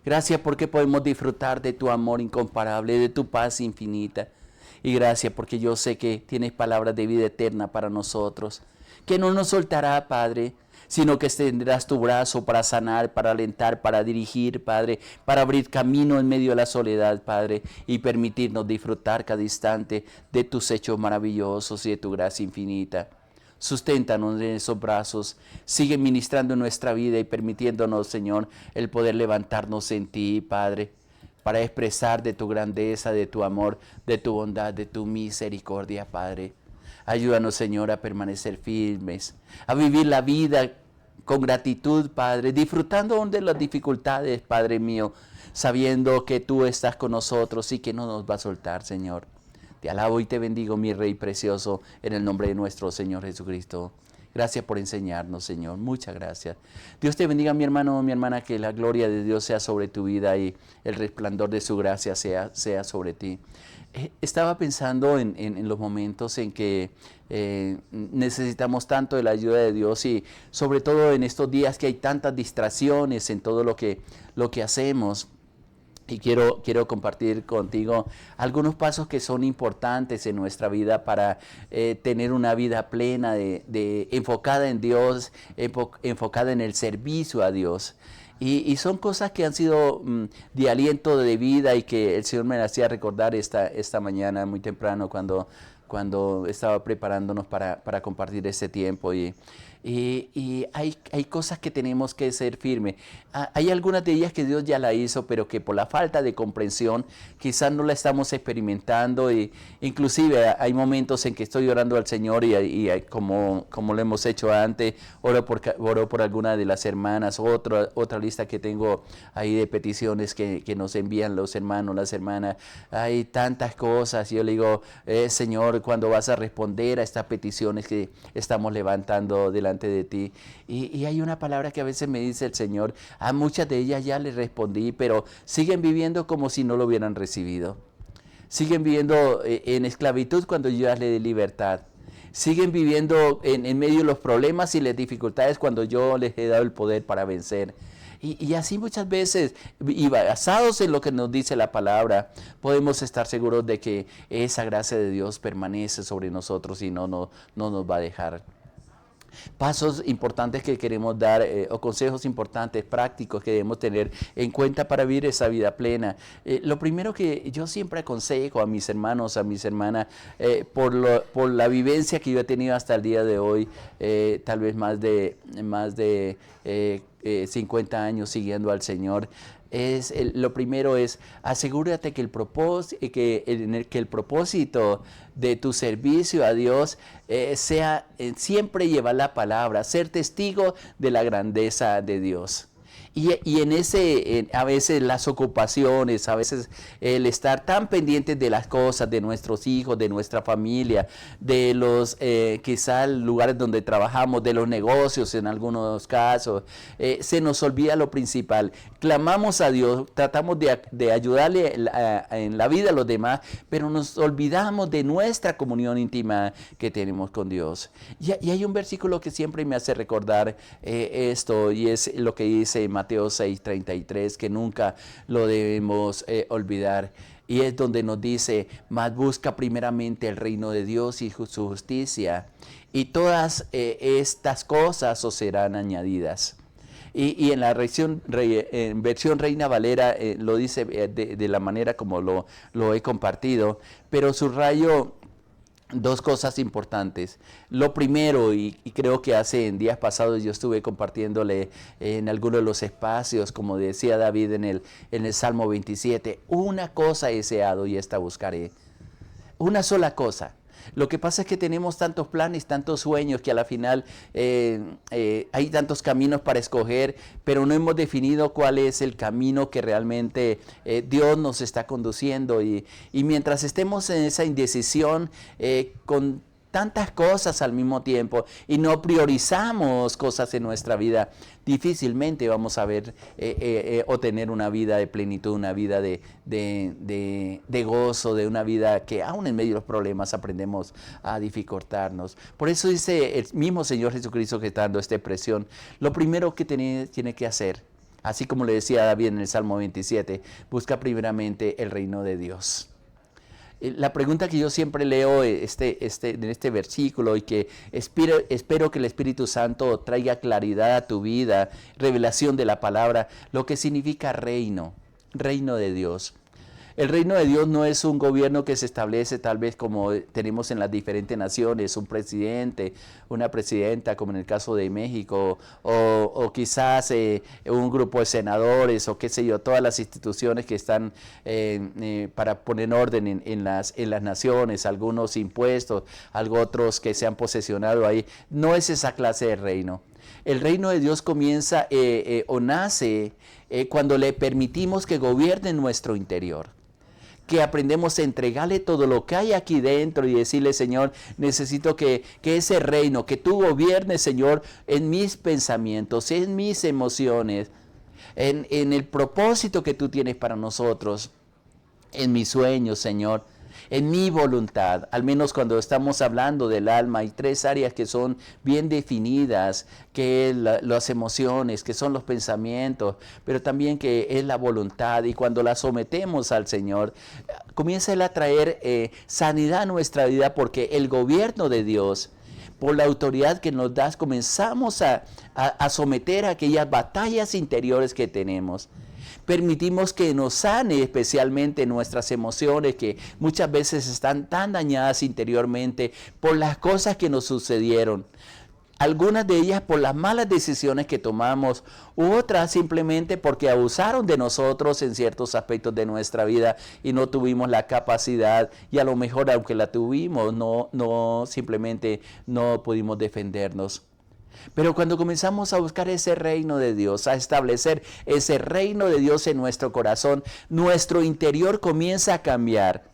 Gracias porque podemos disfrutar de tu amor incomparable, de tu paz infinita. Y gracias porque yo sé que tienes palabras de vida eterna para nosotros, que no nos soltará, Padre, sino que extenderás tu brazo para sanar, para alentar, para dirigir, Padre, para abrir camino en medio de la soledad, Padre, y permitirnos disfrutar cada instante de tus hechos maravillosos y de tu gracia infinita. Susténtanos en esos brazos, sigue ministrando en nuestra vida y permitiéndonos, Señor, el poder levantarnos en ti, Padre, para expresar de tu grandeza, de tu amor, de tu bondad, de tu misericordia, Padre. Ayúdanos, Señor, a permanecer firmes, a vivir la vida con gratitud, Padre, disfrutando aún de las dificultades, Padre mío, sabiendo que tú estás con nosotros y que no nos va a soltar, Señor. Te alabo y te bendigo, mi Rey precioso, en el nombre de nuestro Señor Jesucristo. Gracias por enseñarnos, Señor. Muchas gracias. Dios te bendiga, mi hermano, mi hermana, que la gloria de Dios sea sobre tu vida y el resplandor de su gracia sea sobre ti. Estaba pensando en los momentos en que necesitamos tanto de la ayuda de Dios y sobre todo en estos días que hay tantas distracciones en todo lo que hacemos. Y quiero compartir contigo algunos pasos que son importantes en nuestra vida para tener una vida plena, enfocada en Dios, enfocada en el servicio a Dios. Y son cosas que han sido de aliento de vida y que el Señor me hacía recordar esta mañana muy temprano cuando estaba preparándonos para compartir este tiempo. Y hay cosas que tenemos que ser firmes. Hay algunas de ellas que Dios ya la hizo, pero que por la falta de comprensión quizás no la estamos experimentando. Y inclusive hay momentos en que estoy orando al Señor y como lo hemos hecho antes, oro por alguna de las hermanas, otra lista que tengo ahí de peticiones que nos envían los hermanos, las hermanas. Hay tantas cosas. Yo le digo, Señor, ¿cuándo vas a responder a estas peticiones que estamos levantando delante de ti? Y hay una palabra que a veces me dice el Señor, a muchas de ellas ya les respondí, pero siguen viviendo como si no lo hubieran recibido. Siguen viviendo en esclavitud cuando yo ya les di libertad. Siguen viviendo en medio de los problemas y las dificultades cuando yo les he dado el poder para vencer. Y así muchas veces, y basados en lo que nos dice la palabra, podemos estar seguros de que esa gracia de Dios permanece sobre nosotros y no nos va a dejar. Pasos importantes que queremos dar o consejos importantes, prácticos que debemos tener en cuenta para vivir esa vida plena. Lo primero que yo siempre aconsejo a mis hermanos, a mis hermanas, por la vivencia que yo he tenido hasta el día de hoy, tal vez más de 50 años siguiendo al Señor, lo primero es asegúrate que el propósito de tu servicio a Dios sea siempre llevar la palabra, ser testigo de la grandeza de Dios. Y a veces las ocupaciones, a veces el estar tan pendientes de las cosas, de nuestros hijos, de nuestra familia, de los quizás lugares donde trabajamos, de los negocios en algunos casos, se nos olvida lo principal. Clamamos a Dios, tratamos de ayudarle en la vida a los demás, pero nos olvidamos de nuestra comunión íntima que tenemos con Dios. Y hay un versículo que siempre me hace recordar esto, y es lo que dice Mateo 6:33, que nunca lo debemos olvidar. Y es donde nos dice, mas busca primeramente el reino de Dios y su justicia, y todas estas cosas os serán añadidas. Y en la versión Reina Valera lo dice de la manera como lo he compartido, pero subrayo dos cosas importantes. Lo primero, y creo que en días pasados yo estuve compartiéndole en algunos de los espacios, como decía David en el Salmo 27, una cosa he deseado y esta buscaré. Una sola cosa. Lo que pasa es que tenemos tantos planes, tantos sueños, que a la final hay tantos caminos para escoger, pero no hemos definido cuál es el camino que realmente Dios nos está conduciendo. Y mientras estemos en esa indecisión, con tantas cosas al mismo tiempo y no priorizamos cosas en nuestra vida, difícilmente vamos a ver o tener una vida de plenitud, una vida de gozo, de una vida que aún en medio de los problemas aprendemos a dificultarnos. Por eso dice el mismo Señor Jesucristo, que está dando esta expresión, lo primero que tiene que hacer, Así como le decía David en el Salmo 27, busca primeramente el reino de Dios. La pregunta que yo siempre leo en este versículo y que espero que el Espíritu Santo traiga claridad a tu vida, revelación de la palabra, lo que significa reino, reino de Dios. El reino de Dios no es un gobierno que se establece tal vez como tenemos en las diferentes naciones, un presidente, una presidenta como en el caso de México, o quizás un grupo de senadores o qué sé yo, todas las instituciones que están para poner orden en las naciones, algunos impuestos, algo otros que se han posesionado ahí. No es esa clase de reino. El reino de Dios comienza o nace cuando le permitimos que gobierne nuestro interior, que aprendemos a entregarle todo lo que hay aquí dentro y decirle, Señor, necesito que ese reino, que tú gobiernes, Señor, en mis pensamientos, en mis emociones, en el propósito que tú tienes para nosotros, en mis sueños, Señor, en mi voluntad. Al menos cuando estamos hablando del alma, hay 3 áreas que son bien definidas, que es las emociones, que son los pensamientos, pero también que es la voluntad. Y cuando la sometemos al Señor, comienza Él a traer sanidad a nuestra vida, porque el gobierno de Dios, por la autoridad que nos das, comenzamos a someter a aquellas batallas interiores que tenemos. Permitimos que nos sane especialmente nuestras emociones, que muchas veces están tan dañadas interiormente por las cosas que nos sucedieron. Algunas de ellas por las malas decisiones que tomamos, u otras simplemente porque abusaron de nosotros en ciertos aspectos de nuestra vida y no tuvimos la capacidad, y a lo mejor aunque la tuvimos, simplemente no pudimos defendernos. Pero cuando comenzamos a buscar ese reino de Dios, a establecer ese reino de Dios en nuestro corazón, nuestro interior comienza a cambiar.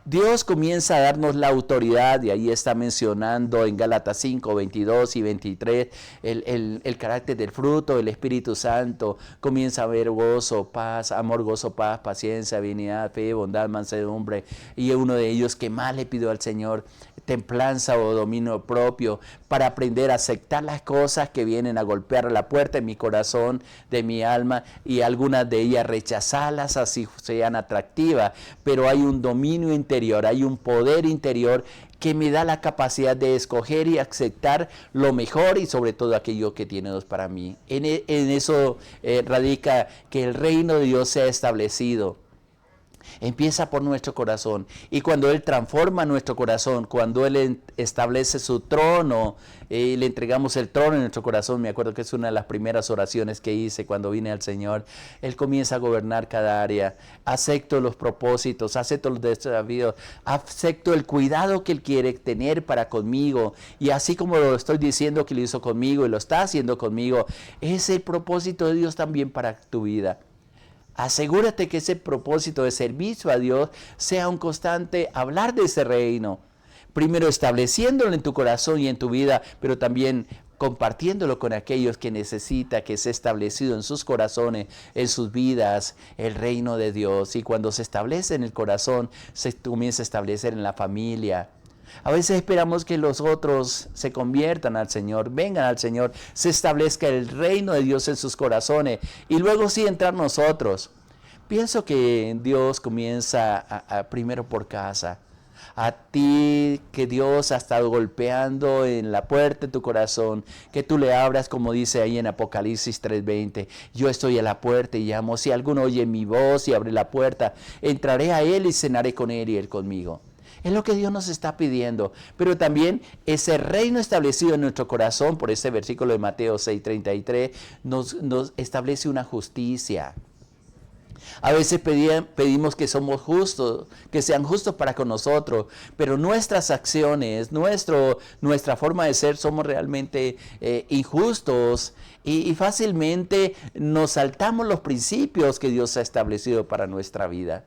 Dios comienza a darnos la autoridad, y ahí está mencionando en Gálatas 5, 22 y 23, el carácter del fruto del Espíritu Santo. Comienza a haber gozo, paz, amor, gozo, paz, paciencia, benignidad, fe, bondad, mansedumbre. Y uno de ellos que más le pido al Señor, templanza o dominio propio, para aprender a aceptar las cosas que vienen a golpear la puerta de mi corazón, de mi alma, y algunas de ellas rechazarlas así sean atractivas, pero hay un dominio interior, hay un poder interior que me da la capacidad de escoger y aceptar lo mejor y sobre todo aquello que tiene Dios para mí. En eso radica que el reino de Dios sea establecido. Empieza por nuestro corazón, y cuando Él transforma nuestro corazón, cuando Él establece su trono, le entregamos el trono en nuestro corazón. Me acuerdo que es una de las primeras oraciones que hice cuando vine al Señor. Él comienza a gobernar cada área. Acepto los propósitos, acepto los desafíos, acepto el cuidado que Él quiere tener para conmigo, y así como lo estoy diciendo que lo hizo conmigo y lo está haciendo conmigo, es el propósito de Dios también para tu vida. Asegúrate que ese propósito de servicio a Dios sea un constante hablar de ese reino. Primero estableciéndolo en tu corazón y en tu vida, pero también compartiéndolo con aquellos que necesita que sea establecido en sus corazones, en sus vidas, el reino de Dios. Y cuando se establece en el corazón, se comienza a establecer en la familia. A veces esperamos que los otros se conviertan al Señor, vengan al Señor, se establezca el reino de Dios en sus corazones, y luego sí entrar nosotros. Pienso que Dios comienza primero por casa. A ti que Dios ha estado golpeando en la puerta de tu corazón, que tú le abras, como dice ahí en Apocalipsis 3:20, yo estoy a la puerta y llamo, si alguno oye mi voz y abre la puerta, entraré a él y cenaré con él y él conmigo. Es lo que Dios nos está pidiendo, pero también ese reino establecido en nuestro corazón, por ese versículo de Mateo 6:33, nos establece una justicia. A veces pedimos que somos justos, que sean justos para con nosotros, pero nuestras acciones, nuestra forma de ser, somos realmente injustos, y fácilmente nos saltamos los principios que Dios ha establecido para nuestra vida.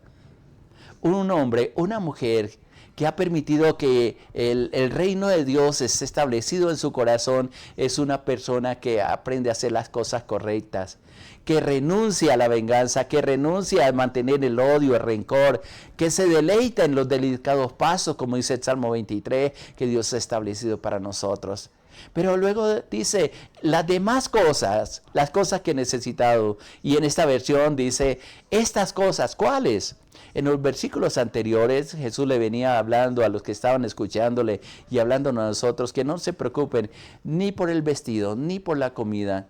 Un hombre, una mujer que ha permitido que el reino de Dios esté establecido en su corazón, es una persona que aprende a hacer las cosas correctas, que renuncia a la venganza, que renuncia a mantener el odio, el rencor, que se deleita en los delicados pasos, como dice el Salmo 23, que Dios ha establecido para nosotros. Pero luego dice, las demás cosas, las cosas que he necesitado. Y en esta versión dice, estas cosas, ¿cuáles? En los versículos anteriores Jesús le venía hablando a los que estaban escuchándole y hablándonos a nosotros que no se preocupen ni por el vestido, ni por la comida,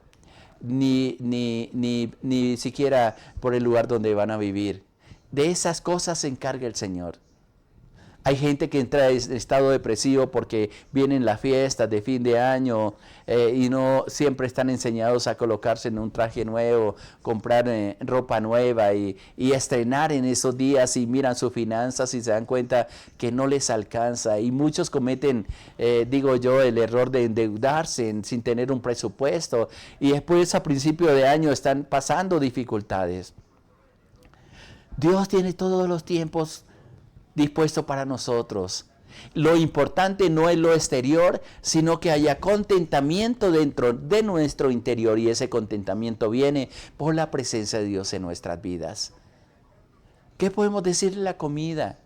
ni siquiera por el lugar donde van a vivir. De esas cosas se encarga el Señor. Hay gente que entra en estado depresivo porque vienen las fiestas de fin de año y no siempre están enseñados a colocarse en un traje nuevo, comprar ropa nueva y estrenar en esos días, y miran sus finanzas y se dan cuenta que no les alcanza. Y muchos cometen, digo yo, el error de endeudarse sin tener un presupuesto, y después a principio de año están pasando dificultades. Dios tiene todos los tiempos dispuesto para nosotros. Lo importante no es lo exterior, sino que haya contentamiento dentro de nuestro interior, y ese contentamiento viene por la presencia de Dios en nuestras vidas. ¿Qué podemos decir de la comida?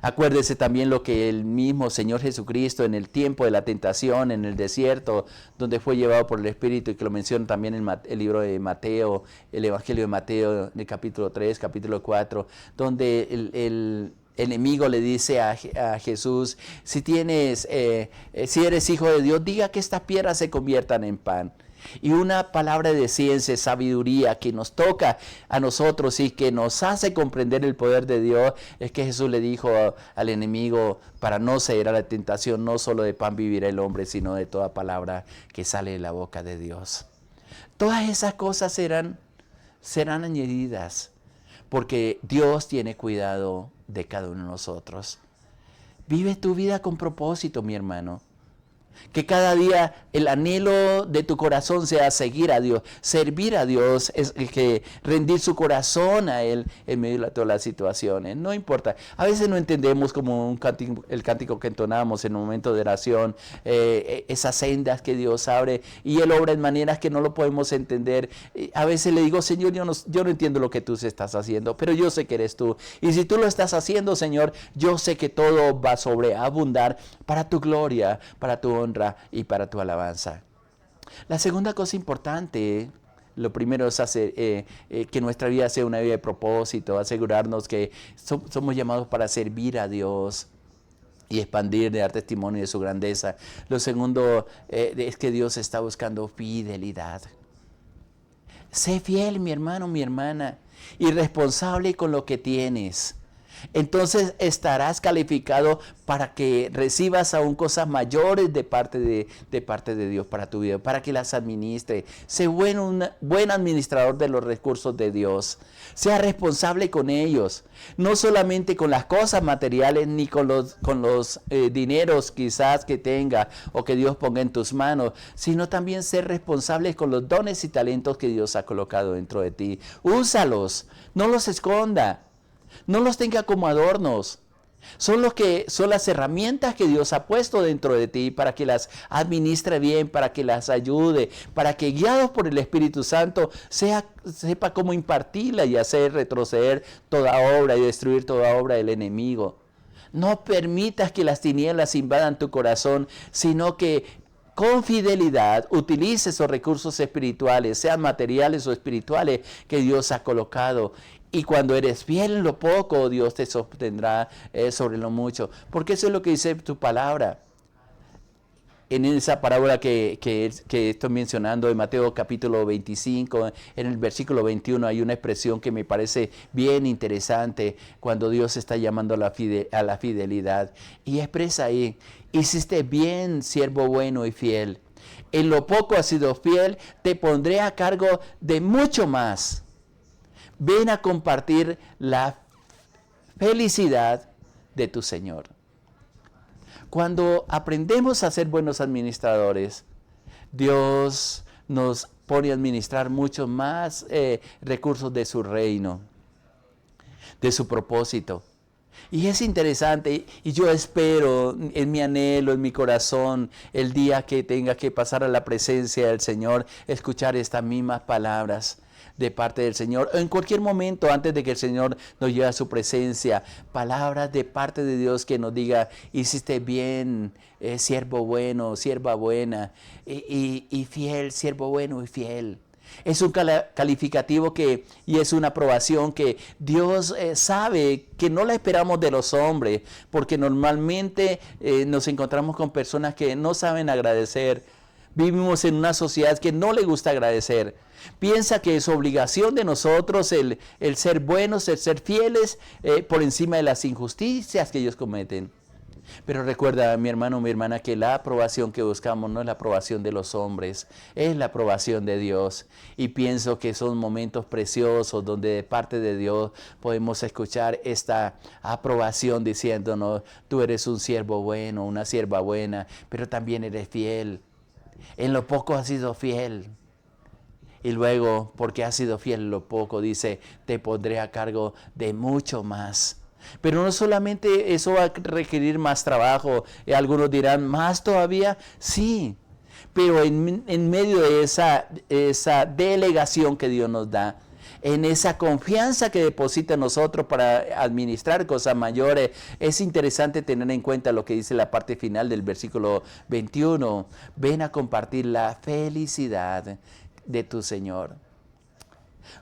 Acuérdese también lo que el mismo Señor Jesucristo en el tiempo de la tentación en el desierto, donde fue llevado por el Espíritu, y que lo menciona también en el libro de Mateo, el Evangelio de Mateo, en el capítulo 3, capítulo 4, donde el enemigo le dice a Jesús, si eres hijo de Dios, diga que estas piedras se conviertan en pan. Y una palabra de ciencia, sabiduría que nos toca a nosotros y que nos hace comprender el poder de Dios, es que Jesús le dijo al enemigo, para no ceder a la tentación, no solo de pan vivirá el hombre, sino de toda palabra que sale de la boca de Dios. Todas esas cosas serán añadidas, porque Dios tiene cuidado de cada uno de nosotros. Vive tu vida con propósito, mi hermano. Que cada día el anhelo de tu corazón sea seguir a Dios, servir a Dios, es que rendir su corazón a Él en medio de todas las situaciones. No importa, a veces no entendemos como el cántico que entonamos en un momento de oración, esas sendas que Dios abre y Él obra en maneras que no lo podemos entender. A veces le digo, Señor, yo no entiendo lo que tú estás haciendo, pero yo sé que eres tú. Y si tú lo estás haciendo, Señor, yo sé que todo va a sobreabundar para tu gloria, para tu honra y para tu alabanza. La segunda cosa importante, lo primero es hacer que nuestra vida sea una vida de propósito, asegurarnos que somos llamados para servir a Dios y expandir, dar testimonio de su grandeza. Lo segundo es que Dios está buscando fidelidad. Sé fiel, mi hermano, mi hermana, y responsable con lo que tienes. Entonces estarás calificado para que recibas aún cosas mayores de parte de Dios para tu vida, para que las administre. Sé un buen administrador de los recursos de Dios. Sea responsable con ellos, no solamente con las cosas materiales ni con los dineros quizás que tenga o que Dios ponga en tus manos, sino también ser responsable con los dones y talentos que Dios ha colocado dentro de ti. Úsalos, no los esconda. No los tenga como adornos. Son las herramientas que Dios ha puesto dentro de ti para que las administre bien, para que las ayude, para que guiados por el Espíritu Santo sepa cómo impartirla y hacer retroceder toda obra y destruir toda obra del enemigo. No permitas que las tinieblas invadan tu corazón, sino que con fidelidad utilice esos recursos espirituales, sean materiales o espirituales, que Dios ha colocado. Y cuando eres fiel en lo poco, Dios te sostendrá sobre lo mucho. Porque eso es lo que dice tu palabra. En esa parábola que estoy mencionando de Mateo capítulo 25, en el versículo 21 hay una expresión que me parece bien interesante cuando Dios está llamando a la fidelidad. Y expresa ahí, hiciste bien, siervo bueno y fiel. En lo poco has sido fiel, te pondré a cargo de mucho más. Ven a compartir la felicidad de tu Señor. Cuando aprendemos a ser buenos administradores, Dios nos pone a administrar mucho más recursos de su reino, de su propósito. Y es interesante, y yo espero en mi anhelo, en mi corazón, el día que tenga que pasar a la presencia del Señor, escuchar estas mismas palabras. de parte del Señor. En cualquier momento, antes de que el Señor nos lleve a su presencia, palabras de parte de Dios que nos diga, hiciste bien, siervo bueno, sierva buena, y fiel, siervo bueno y fiel. Es un calificativo y es una aprobación que Dios sabe que no la esperamos de los hombres, porque normalmente nos encontramos con personas que no saben agradecer. Vivimos en una sociedad que no le gusta agradecer. Piensa que es obligación de nosotros el ser buenos, el ser fieles por encima de las injusticias que ellos cometen. Pero recuerda, mi hermano, mi hermana, que la aprobación que buscamos no es la aprobación de los hombres, es la aprobación de Dios. Y pienso que son momentos preciosos donde de parte de Dios podemos escuchar esta aprobación diciéndonos, tú eres un siervo bueno, una sierva buena, pero también eres fiel. En lo poco has sido fiel. Y luego, porque has sido fiel en lo poco, dice, te pondré a cargo de mucho más. Pero no solamente eso va a requerir más trabajo. Algunos dirán, ¿más todavía? Sí, pero en medio de esa delegación que Dios nos da, en esa confianza que deposita en nosotros para administrar cosas mayores, es interesante tener en cuenta lo que dice la parte final del versículo 21. Ven a compartir la felicidad de tu Señor.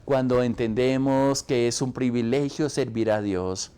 Cuando entendemos que es un privilegio servir a Dios,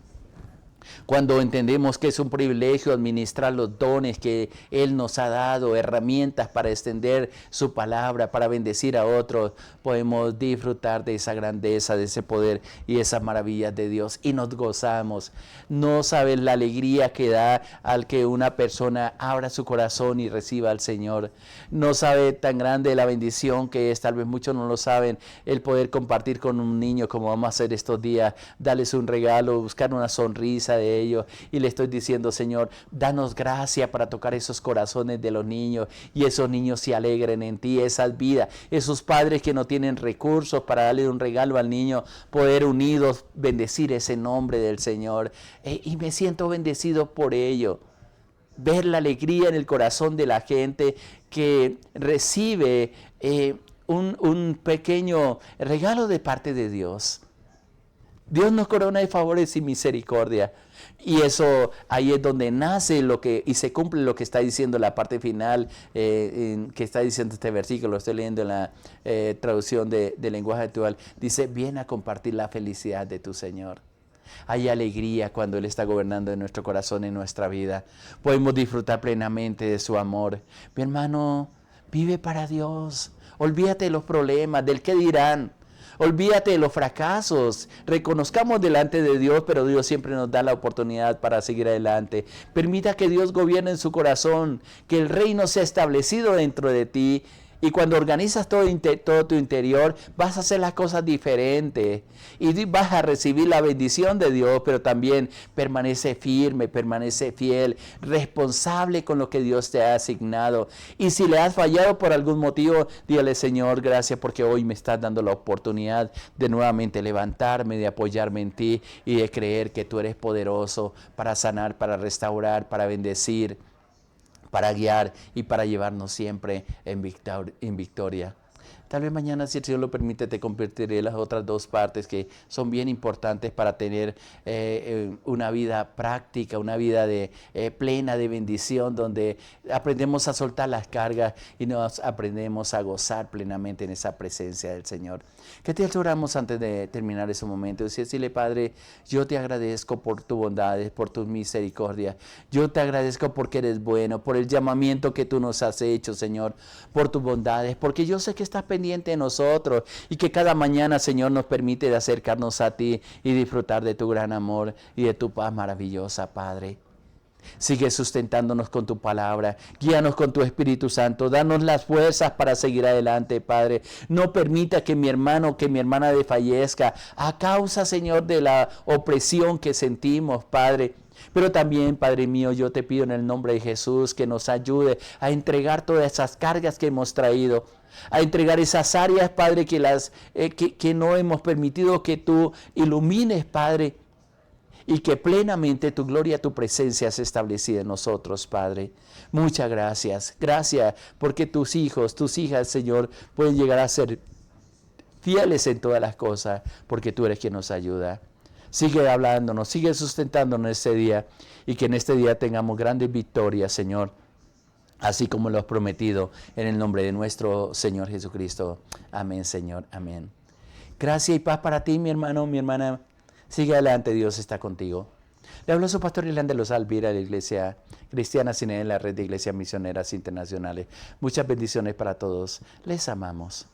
cuando entendemos que es un privilegio administrar los dones que Él nos ha dado, herramientas para extender su palabra, para bendecir a otros, podemos disfrutar de esa grandeza, de ese poder y esas maravillas de Dios. Y nos gozamos. No sabes la alegría que da al que una persona abra su corazón y reciba al Señor. No sabe tan grande la bendición que es, tal vez muchos no lo saben, el poder compartir con un niño como vamos a hacer estos días, darles un regalo, buscar una sonrisa de ellos, y le estoy diciendo, Señor, danos gracia para tocar esos corazones de los niños y esos niños se alegren en ti, esas vidas, esos padres que no tienen recursos para darle un regalo al niño, poder unidos bendecir ese nombre del Señor, y me siento bendecido por ello. Ver la alegría en el corazón de la gente que recibe un pequeño regalo de parte de Dios. Dios nos corona de favores y misericordia. Y eso, ahí es donde nace y se cumple lo que está diciendo la parte final, que está diciendo este versículo. Lo estoy leyendo en la traducción de lenguaje actual. Dice, viene a compartir la felicidad de tu Señor. Hay alegría cuando Él está gobernando en nuestro corazón, en nuestra vida. Podemos disfrutar plenamente de su amor. Mi hermano, vive para Dios. Olvídate de los problemas, del qué dirán. Olvídate de los fracasos. Reconozcamos delante de Dios, pero Dios siempre nos da la oportunidad para seguir adelante. Permita que Dios gobierne en su corazón, que el reino sea establecido dentro de ti. Y cuando organizas todo tu interior, vas a hacer las cosas diferentes. Y vas a recibir la bendición de Dios, pero también permanece firme, permanece fiel, responsable con lo que Dios te ha asignado. Y si le has fallado por algún motivo, dígale, Señor, gracias porque hoy me estás dando la oportunidad de nuevamente levantarme, de apoyarme en ti y de creer que tú eres poderoso para sanar, para restaurar, para bendecir, para guiar y para llevarnos siempre en victoria. Tal vez mañana, si el Señor lo permite, te compartiré las otras dos partes que son bien importantes para tener una vida práctica, una vida plena de bendición, donde aprendemos a soltar las cargas y nos aprendemos a gozar plenamente en esa presencia del Señor. ¿Qué te oramos antes de terminar ese momento? Decirle, Padre, yo te agradezco por tu bondad, por tu misericordia. Yo te agradezco porque eres bueno, por el llamamiento que tú nos has hecho, Señor, por tus bondades, porque yo sé que estás pendiente de nosotros y que cada mañana, Señor, nos permite de acercarnos a ti y disfrutar de tu gran amor y de tu paz maravillosa, Padre. Sigue sustentándonos con tu palabra, guíanos con tu Espíritu Santo, danos las fuerzas para seguir adelante, Padre. No permita que mi hermano, que mi hermana desfallezca a causa, Señor, de la opresión que sentimos, Padre. Pero también, Padre mío, yo te pido en el nombre de Jesús que nos ayude a entregar todas esas cargas que hemos traído, a entregar esas áreas, Padre, que no hemos permitido que tú ilumines, Padre, y que plenamente tu gloria, tu presencia se establecida en nosotros, Padre. Muchas gracias. Gracias porque tus hijos, tus hijas, Señor, pueden llegar a ser fieles en todas las cosas, porque tú eres quien nos ayuda. Sigue hablándonos, sigue sustentándonos en este día y que en este día tengamos grandes victorias, Señor, así como lo has prometido, en el nombre de nuestro Señor Jesucristo. Amén, Señor, amén. Gracia y paz para ti, mi hermano, mi hermana. Sigue adelante, Dios está contigo. Le habló su pastor Irlanda Los Alvira de la Iglesia Cristiana Cine en la red de Iglesias Misioneras Internacionales. Muchas bendiciones para todos. Les amamos.